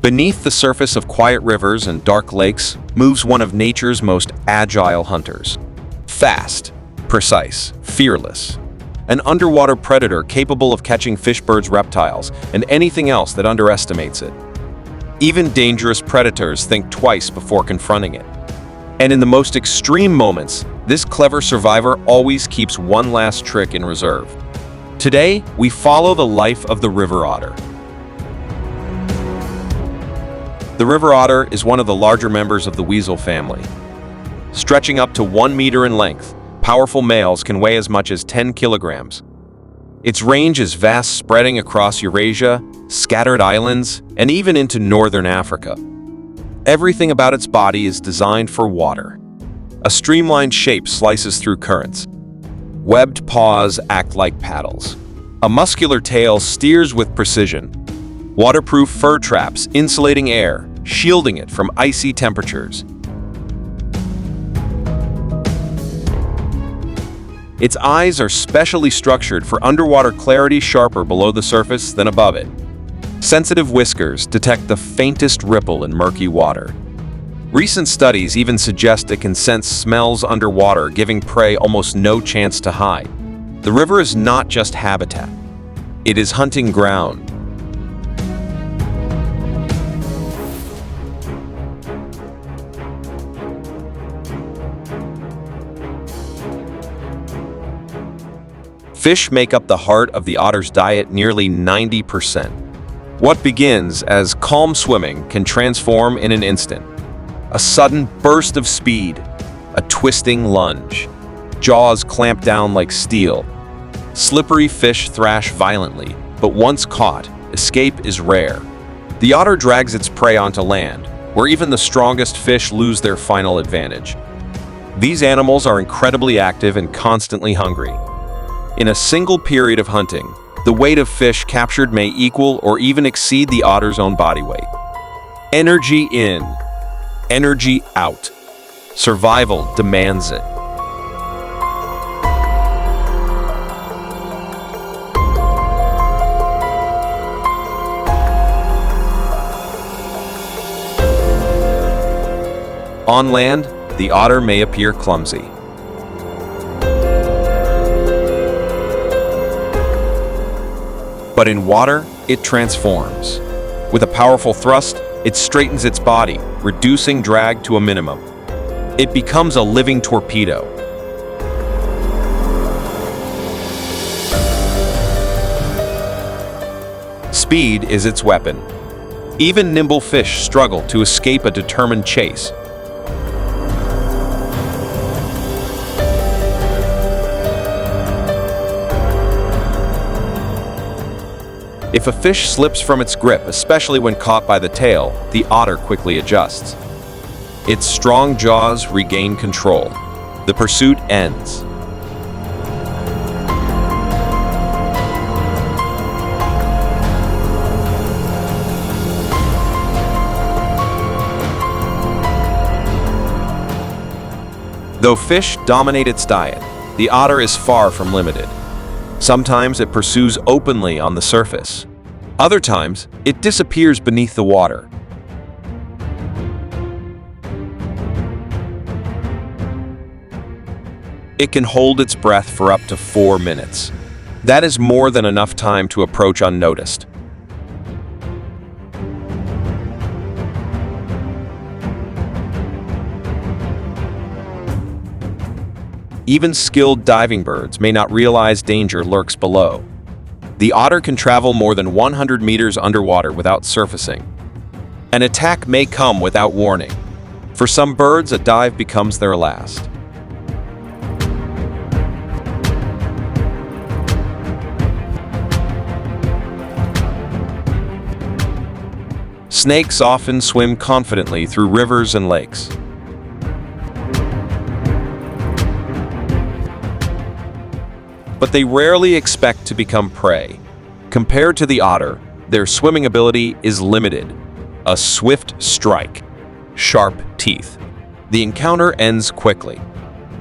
Beneath the surface of quiet rivers and dark lakes moves one of nature's most agile hunters. Fast, precise, fearless. An underwater predator capable of catching fish, birds, reptiles, and anything else that underestimates it. Even dangerous predators think twice before confronting it. And in the most extreme moments, this clever survivor always keeps one last trick in reserve. Today, we follow the life of the river otter. The river otter is one of the larger members of the weasel family. Stretching up to 1 meter in length, powerful males can weigh as much as 10 kilograms. Its range is vast, spreading across Eurasia, scattered islands, and even into northern Africa. Everything about its body is designed for water. A streamlined shape slices through currents. Webbed paws act like paddles. A muscular tail steers with precision. Waterproof fur traps insulating air, shielding it from icy temperatures. Its eyes are specially structured for underwater clarity, sharper below the surface than above it. Sensitive whiskers detect the faintest ripple in murky water. Recent studies even suggest it can sense smells underwater, giving prey almost no chance to hide. The river is not just habitat. It is hunting ground. Fish make up the heart of the otter's diet, nearly 90%. What begins as calm swimming can transform in an instant. A sudden burst of speed, a twisting lunge. Jaws clamp down like steel. Slippery fish thrash violently, but once caught, escape is rare. The otter drags its prey onto land, where even the strongest fish lose their final advantage. These animals are incredibly active and constantly hungry. In a single period of hunting, the weight of fish captured may equal or even exceed the otter's own body weight. Energy in, energy out. Survival demands it. On land, the otter may appear clumsy. But in water, it transforms. With a powerful thrust, it straightens its body, reducing drag to a minimum. It becomes a living torpedo. Speed is its weapon. Even nimble fish struggle to escape a determined chase. If a fish slips from its grip, especially when caught by the tail, the otter quickly adjusts. Its strong jaws regain control. The pursuit ends. Though fish dominate its diet, the otter is far from limited. Sometimes it pursues openly on the surface. Other times, it disappears beneath the water. It can hold its breath for up to 4 minutes. That is more than enough time to approach unnoticed. Even skilled diving birds may not realize danger lurks below. The otter can travel more than 100 meters underwater without surfacing. An attack may come without warning. For some birds, a dive becomes their last. Snakes often swim confidently through rivers and lakes. But they rarely expect to become prey. Compared to the otter, their swimming ability is limited. A swift strike, sharp teeth. The encounter ends quickly.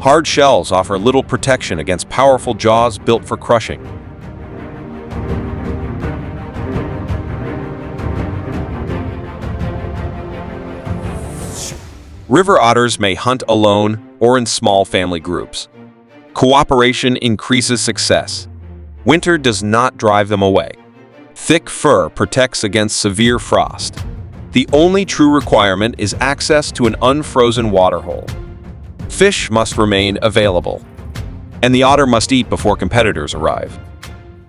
Hard shells offer little protection against powerful jaws built for crushing. River otters may hunt alone or in small family groups. Cooperation increases success. Winter does not drive them away. Thick fur protects against severe frost. The only true requirement is access to an unfrozen waterhole. Fish must remain available, and the otter must eat before competitors arrive.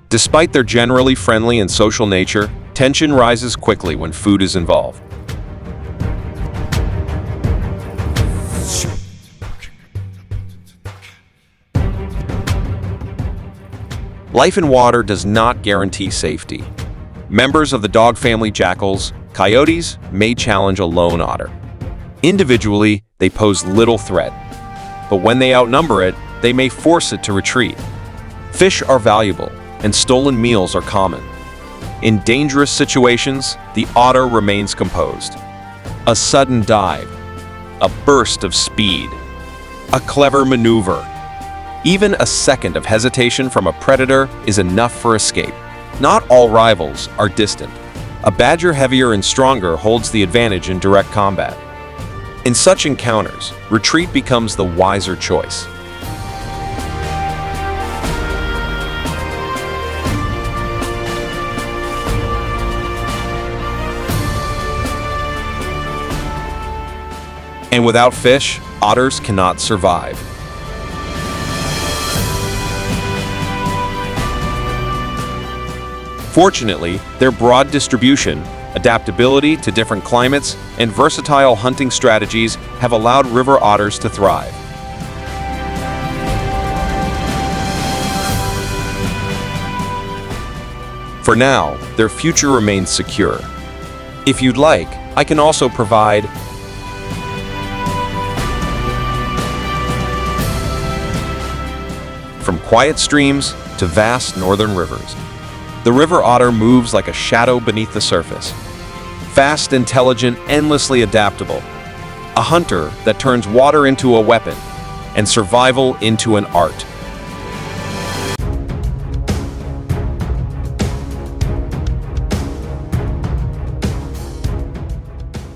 Despite their generally friendly and social nature, tension rises quickly when food is involved. Life in water does not guarantee safety. Members of the dog family jackals, coyotes, may challenge a lone otter. Individually, they pose little threat, but when they outnumber it, they may force it to retreat. Fish are valuable, and stolen meals are common. In dangerous situations, the otter remains composed. A sudden dive, a burst of speed, a clever maneuver. Even a second of hesitation from a predator is enough for escape. Not all rivals are distant. A badger heavier and stronger holds the advantage in direct combat. In such encounters, retreat becomes the wiser choice. And without fish, otters cannot survive. Fortunately, their broad distribution, adaptability to different climates, and versatile hunting strategies have allowed river otters to thrive. For now, their future remains secure. If you'd like, I can also provide from quiet streams to vast northern rivers. The river otter moves like a shadow beneath the surface. Fast, intelligent, endlessly adaptable. A hunter that turns water into a weapon and survival into an art.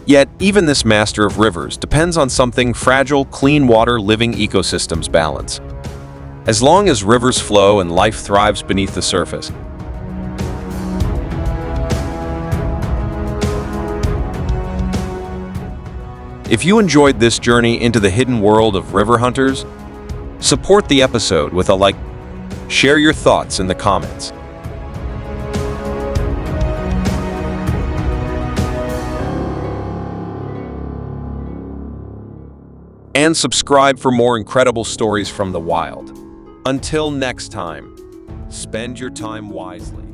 Yet, even this master of rivers depends on something fragile, clean water living ecosystems balance. As long as rivers flow and life thrives beneath the surface, if you enjoyed this journey into the hidden world of river hunters, support the episode with a like. Share your thoughts in the comments. And subscribe for more incredible stories from the wild. Until next time, spend your time wisely.